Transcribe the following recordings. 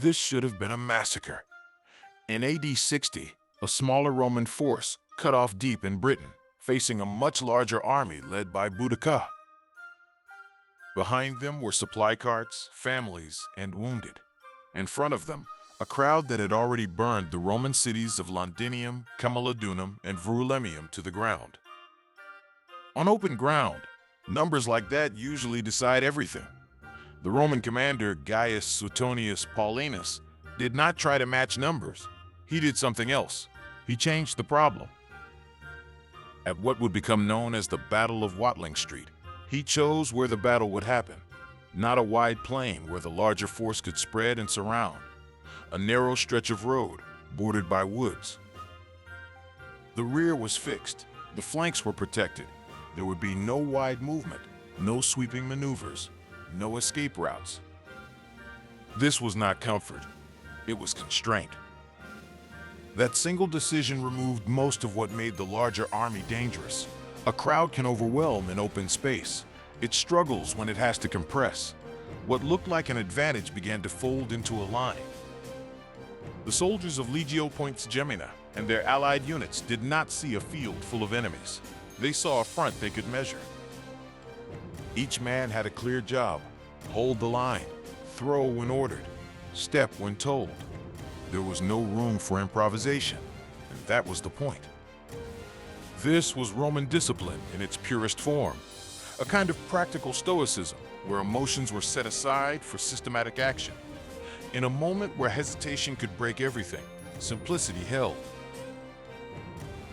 This should have been a massacre. In AD 60, a smaller Roman force cut off deep in Britain, facing a much larger army led by Boudicca. Behind them were supply carts, families, and wounded. In front of them, a crowd that had already burned the Roman cities of Londinium, Camulodunum, and Verulamium to the ground. On open ground, numbers like that usually decide everything. The Roman commander Gaius Suetonius Paulinus did not try to match numbers. He did something else. He changed the problem. At what would become known as the Battle of Watling Street, he chose where the battle would happen. Not a wide plain where the larger force could spread and surround. A narrow stretch of road, bordered by woods. The rear was fixed. The flanks were protected. There would be no wide movement, no sweeping maneuvers, no escape routes. This was not comfort. It was constraint. That single decision removed most of what made the larger army dangerous. A crowd can overwhelm in open space. It struggles when it has to compress. What looked like an advantage began to fold into a line. The soldiers of Legio Points Gemina and their allied units did not see a field full of enemies. They saw a front they could measure. Each man had a clear job: hold the line, throw when ordered, step when told. There was no room for improvisation, and that was the point. This was Roman discipline in its purest form, a kind of practical stoicism where emotions were set aside for systematic action. In a moment where hesitation could break everything, simplicity held.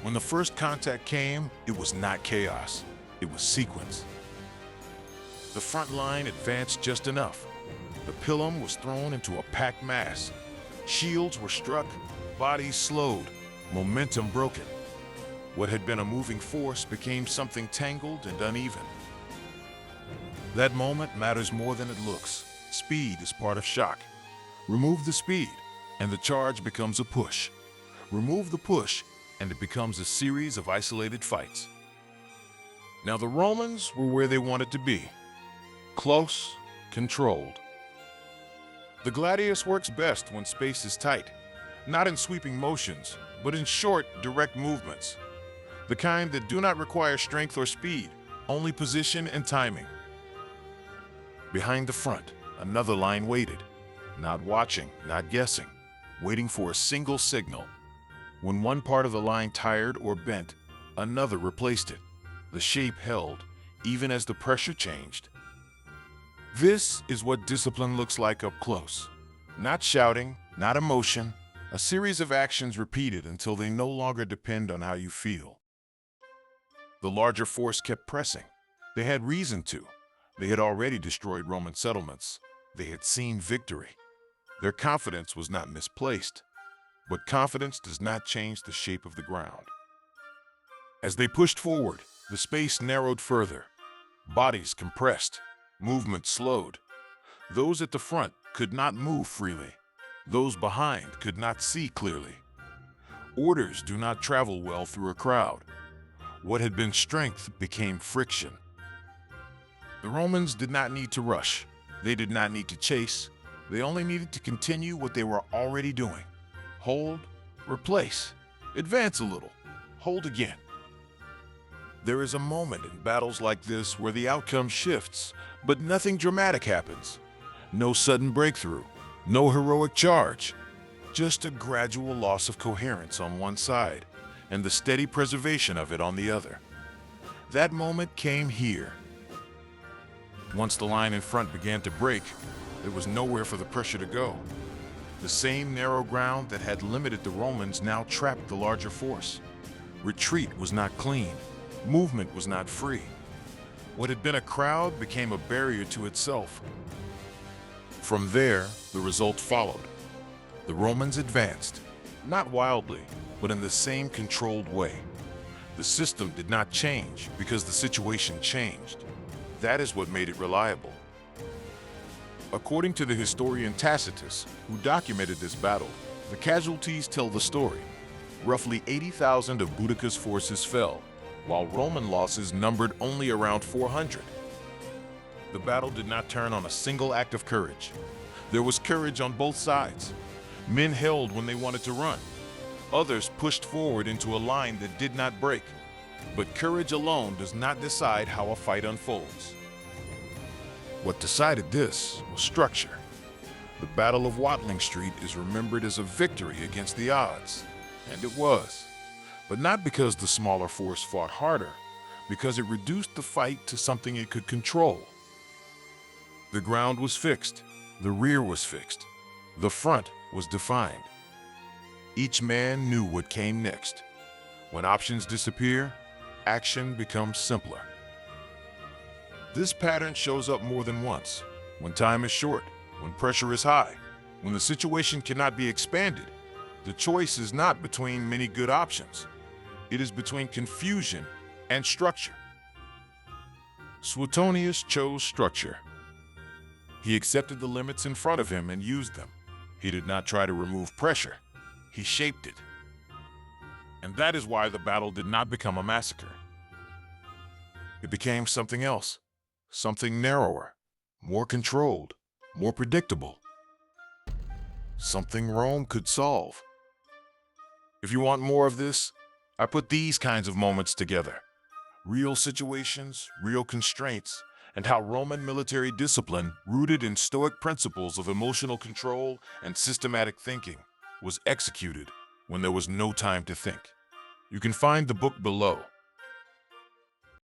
When the first contact came, it was not chaos, it was sequence. The front line advanced just enough. The pilum was thrown into a packed mass. Shields were struck, bodies slowed, momentum broken. What had been a moving force became something tangled and uneven. That moment matters more than it looks. Speed is part of shock. Remove the speed, and the charge becomes a push. Remove the push, and it becomes a series of isolated fights. Now the Romans were where they wanted to be. Close, controlled. The gladius works best when space is tight, not in sweeping motions, but in short, direct movements. The kind that do not require strength or speed, only position and timing. Behind the front, another line waited, not watching, not guessing, waiting for a single signal. When one part of the line tired or bent, another replaced it. The shape held, even as the pressure changed. This is what discipline looks like up close. Not shouting, not emotion, a series of actions repeated until they no longer depend on how you feel. The larger force kept pressing. They had reason to. They had already destroyed Roman settlements. They had seen victory. Their confidence was not misplaced. But confidence does not change the shape of the ground. As they pushed forward, the space narrowed further. Bodies compressed. Movement slowed. Those at the front could not move freely. Those behind could not see clearly. Orders do not travel well through a crowd. What had been strength became friction. The Romans did not need to rush. They did not need to chase. They only needed to continue what they were already doing. Hold, replace, advance a little, hold again. There is a moment in battles like this where the outcome shifts, but nothing dramatic happens. No sudden breakthrough, no heroic charge, just a gradual loss of coherence on one side and the steady preservation of it on the other. That moment came here. Once the line in front began to break, there was nowhere for the pressure to go. The same narrow ground that had limited the Romans now trapped the larger force. Retreat was not clean. Movement was not free. What had been a crowd became a barrier to itself. From there, the result followed. The Romans advanced, not wildly, but in the same controlled way. The system did not change because the situation changed. That is what made it reliable. According to the historian Tacitus, who documented this battle, the casualties tell the story. Roughly 80,000 of Boudicca's forces fell, while Roman losses numbered only around 400. The battle did not turn on a single act of courage. There was courage on both sides. Men held when they wanted to run. Others pushed forward into a line that did not break. But courage alone does not decide how a fight unfolds. What decided this was structure. The Battle of Watling Street is remembered as a victory against the odds, and it was. But not because the smaller force fought harder, because it reduced the fight to something it could control. The ground was fixed, the rear was fixed, the front was defined. Each man knew what came next. When options disappear, action becomes simpler. This pattern shows up more than once. When time is short, when pressure is high, when the situation cannot be expanded, the choice is not between many good options. It is between confusion and structure. Suetonius chose structure. He accepted the limits in front of him and used them. He did not try to remove pressure. He shaped it. And that is why the battle did not become a massacre. It became something else, something narrower, more controlled, more predictable. Something Rome could solve. If you want more of this, I put these kinds of moments together. Real situations, real constraints, and how Roman military discipline, rooted in Stoic principles of emotional control and systematic thinking, was executed when there was no time to think. You can find the book below.